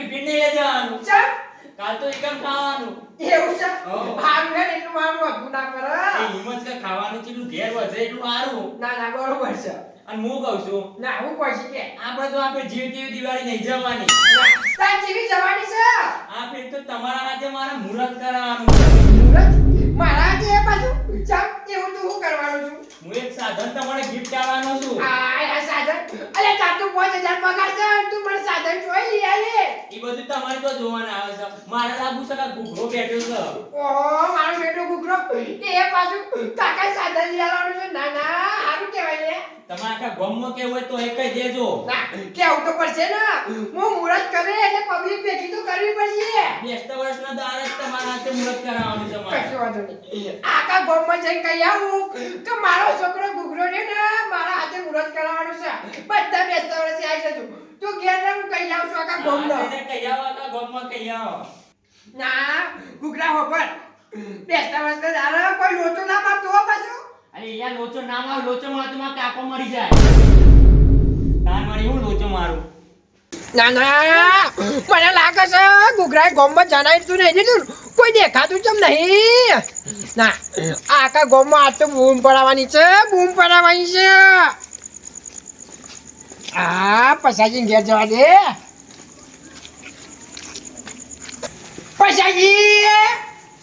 Tiffin નહીં લઈ જવાનું. ચમ કાલ તો એકમ ખાવાનું. એવું છે હો. હારું હે ને એટલું મારું અઘરું ના કરે એ હિંમત કે ખાવાનું ચીલું ઘેર વધે એટલું સારું. ના ના બરોબર છે અને હું કહું છું ના હું કોઈ છે કે આપણે તો આપણે જીવ તેવી દિવાળી નહીં જવાની. તાર જેવી જવાની છે આ ફેર તો તમારા હાથે મારે મુહૂર્ત કરાવવાનું છે. મુરત મારા જે પાછું ચમ એવું તો હું કરવાનું છું હું એક સાધન તમને ગિફ્ટ આપવાનો છું. આ સાધન અલે તાર તો 5000 પગાર છે અને તું મને સાધન જોઈ લઈ આલે એ બધું તમારે તો જોવાનું આવે છે. મારે લાગુ છે કે ઘૂઘરો બેઠો છે. ઓહો મારો બેટો ગુગરો એ પાછું કાકા સાધન લઈ આવવાનું છે ના ના હારું કહેવાય લે તમારે આખા ગામમાં કેવું હોય તો એ કહી દેજો. ના કેવું તો પડશે ને હું મુરત કરે એટલે પબ્લિક ભેગી તો કરવી પડશે બેસતા વર્ષના દાડે જ તમારા હાથે મુહૂર્ત કરાવવાનું છે મારે. કશું વાંધો નહીં આખા ગામમાં જઈને કહી આવું કે મારો છોકરો ગુગરો છે ને મારા હાથે મુરત કરાવવાનું છે બધા બેસતા વર્ષે આવી જજો તું ઘેર ને હું કહી આવું છું આખા ગામનો આ તેને કહી આવો, આખા ગામમાં કહી આવો. ના ગુગરા હોપર બેસતા વર્ષે દાડા કોઈ લોચો ના મારતો હો પાછું અરે યાર લોચો ના મારો, લોચો મારો તો મારો કાકો મરી જાય. તાર મારી હું લોચો મારું. ના ના મને લાગે છે ગુગરાએ ગામમાં જણાવી તું નહીં દીધું કોઈ દેખાતું ચમ નહીં ના આખા ગામમાં આજ તો બૂમ પડાવવાની છે બૂમ પડાવવાની છે આ પસાજી ઘેર જવા દે પસાજી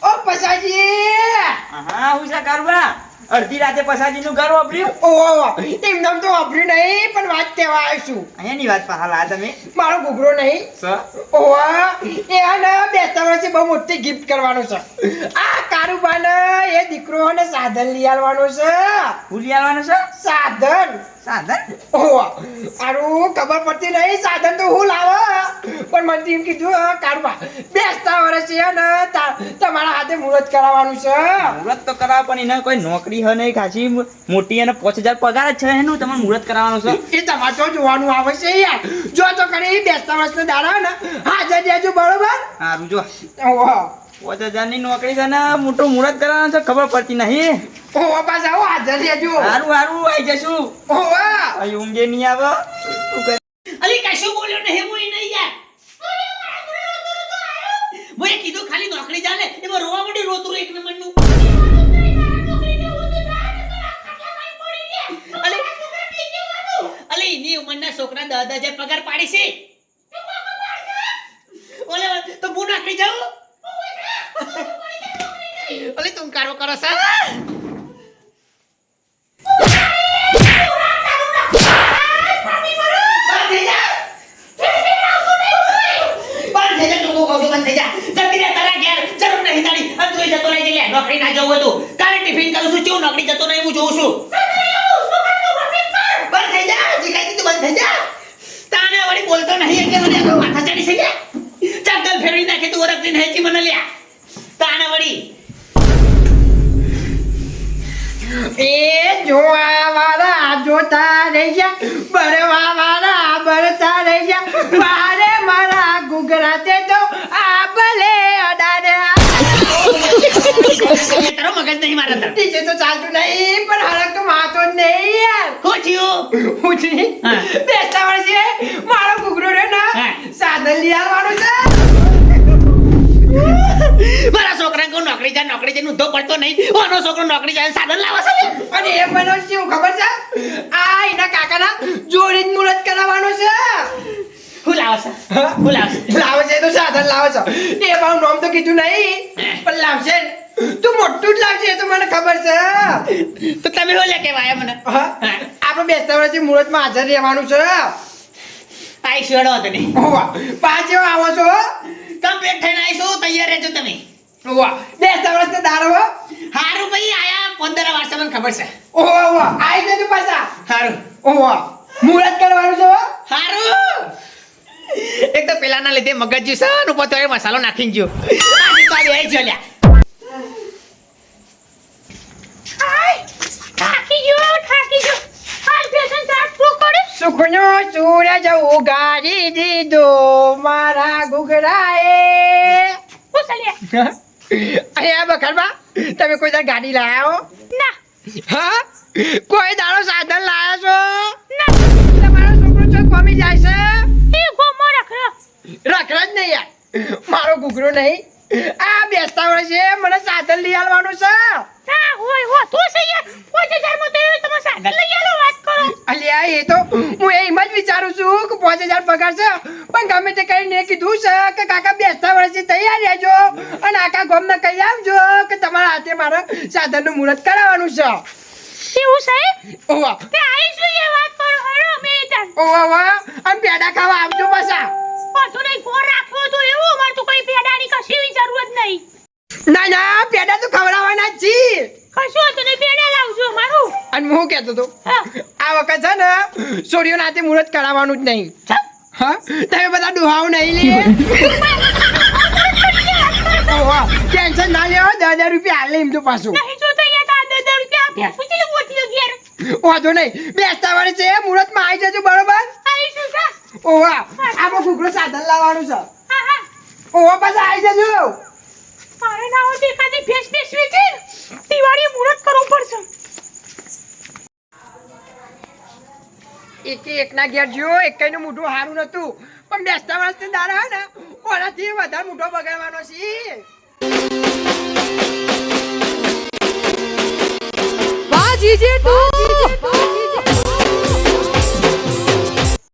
ઓ પસાજી હા હું છે કરવા અડધી રાતે પસાજીનું ઘર વાપર્યું. ઓ એમ નામ તો વાપર્યું નહીં પણ વાત કહેવા આવીશું અહીંયાની વાત પાછા આ તમે મારો ગુગરો નહીં સર ઓવા એ આને બેસતા વર્ષે બહુ મોટી ગિફ્ટ કરવાનું છે આ કારુબાને એ દીકરો અને સાધન લઈ આવવાનો છે ભૂલી આવવાનું છે સાધન સાધન. ઓવા આરું ખબર પડતી નહીં સાધન તો હું લાવો પણ મને તો એમ કીધું કારુબા બેસતા વર્ષે ને તમારા હાથે મુહૂર્ત કરાવવાનું છે મુહૂર્ત તો કરાવ પણ એને કોઈ નોકરી હોય નહીં ખાસી મોટી અને 5000 પગાર જ છે એનું તમારે મુહૂર્ત કરાવવાનું છે. એ તમારે તો જોવાનું આવે છે યાર જો તો કરી બેસતા વર્ષનો દાડા ને હાજર દેજો બરોબર સારું જો ઓવા 5000 ની નોકરી છે ને મોટું મુહૂર્ત કરાવવાનું છે ખબર પડતી નહીં. ઓવા પાછા આવો હાજર દેજો સારું સારું આવી જશું. ઓવા અહીં ઊંઘે નહીં આવે. અલી કશું બોલ્યો નહીં હું નહીં યાર મેં કીધું ખાલી નોકરી ચાલે એમાં રોવા મળી રોતું એક નંબરનું અલી ની ઉંમરના છોકરા 10,000 પગાર પાડી છે ઓલે તો હું નોકરી જાઉં અલી તું કારો કરો સર નોકરી ના જવું હતું કાલે ટિફિન કરું છું કેવું નોકરી જતો નહીં હું જોઉં છું બંધ થઈ જા હજી કઈ તું બંધ થઈ જા તાને વળી બોલતો નહીં કે મને આપણો માથા ચડી છે ચાકલ ફેરવી નાખે તું ઓરખતી નહીં મને લ્યા તાને વળી એ જોવા વાળા જોતા રહી ગયા બરવા વાળા બરતા રહી ગયા મારે મારા ગુગરા તે તો આબલે અડાડ્યા તારો મગજ નહીં મારા તર ટીચે તો ચાલતું નહીં પણ હરક તો માતો જ નહીં યાર હું થયું હું જી હા. બેસતા વર્ષે મારો ગુગરો રે ના હા. સાધન લઈ આવવાનું છે મારા છોકરા કો નોકરી જાય નું ધો પડતો નહીં ઓનો છોકરો નોકરી જાય સાધન લાવે છે અને એ મને શું ખબર છે આ એના કાકાના જોડે જ મુહૂર્ત કરાવવાનું છે હું લાવે છે હું લાવે છે લાવે છે તો સાધન લાવે છે એ ભાવ નામ તો કીધું નહીં પણ લાવશે ને. તું મોટું જ લાવશે એ તો મને ખબર છે તો તમે બોલે કેવાય મને હા આપણે બેસતા વર્ષે મુહૂર્તમાં હાજર રહેવાનું છે આઈ શેડો હતો નહીં ઓવા 5 એવા આવો છો કમ્પ્લીટ થઈને આવીશું તૈયાર રહેજો તમે ઓવા બેસતા વર્ષે દાડો હારું ભાઈ આયા 15 વર્ષ મને ખબર છે ઓવા ઓવા આઈ જજો પાછા હારું ઓવા મુહૂર્ત કરવાનું છે હો. હારું એક તો પેલાના લીધે મગજ જ્યું છે ને ઉપર તો એ મસાલો નાખીને ગયો આજે તો આવી જો લ્યા થાકી ગયો હાલ ફેશન ચાટ પૂરો કરે સુખનો સૂરજ ઉગાડી દીધો મારા ગુગરાએ પૂછલ્યા અહીંયા બખરબા તમે કોઈ દાડ ગાડી લાયા હો ના હા કોઈ દાડો સાધન લાયા છો ના તમારો છોકરો ચો કોમી જાય છે એ ગોમો રખડો રખડા જ ઘૂઘરો નહીં આ બેસતા વર્ષે મને સાધન લઈ આવવાનું છે ના હોય હો તો છે યાર 5000 માં તો તમે સાધન લઈ આલો વાત કરો અલ્યા એ તો હું એમ જ વિચારું છું કે 5000 પગાર છે પણ ગમે તે કરીને કીધું છે કે કાકા બેસતા વર્ષે તૈયાર રહેજો અને આખા ગામને કહી આવજો કે તમારા હાથે મારા સાધનનું મુહૂર્ત કરાવવાનું છે એવું સાહેબ ઓવા તે આવીશું એ વાત કરો હેડો મે તન ઓવા અને પેડા ખાવા આવજો પાછા પાછું નહીં ફોન રાખ્યો તો એવું અમાર તો કઈ પેડાની કશી જરૂર જ નહીં ના ના પેડા તો ખવડાવવાના જ છી કશું તો નહીં પેડા લાવજો મારું અને હું કહેતો તો હા આ વખત છે ને સૂર્યો નાતે મુહૂર્ત કરાવવાનું જ નહીં હા તમે બધા ડુહાવ નહીં લે ઓવા ટેન્શન ના લેવો 10,000 રૂપિયા હાલ એમ તો પાછું નહીં જોતા યાર 10,000 રૂપિયા ભેંસું ચીલી મોટી ઘેર વાંધો નહીં બેસતા વર્ષે મુહૂર્તમાં આવી જજો બરોબર આવીશું સર ઓવા આમાં ઘૂઘરો સાધન લાવવાનું છે હા હા ઓવા પાછા આવી જજો મારે ના હોય એકાદી ભેંસ વેચી દિવાળી મુહૂર્ત કરવું પડશે એકના ઘેર જો એકનું મોઢું સારું નતું પણ બેસતા વર્ષે દાડા હે ને ઓનાથી વધારે મોઢો બગાડવાનો છે વાહ જીજે તું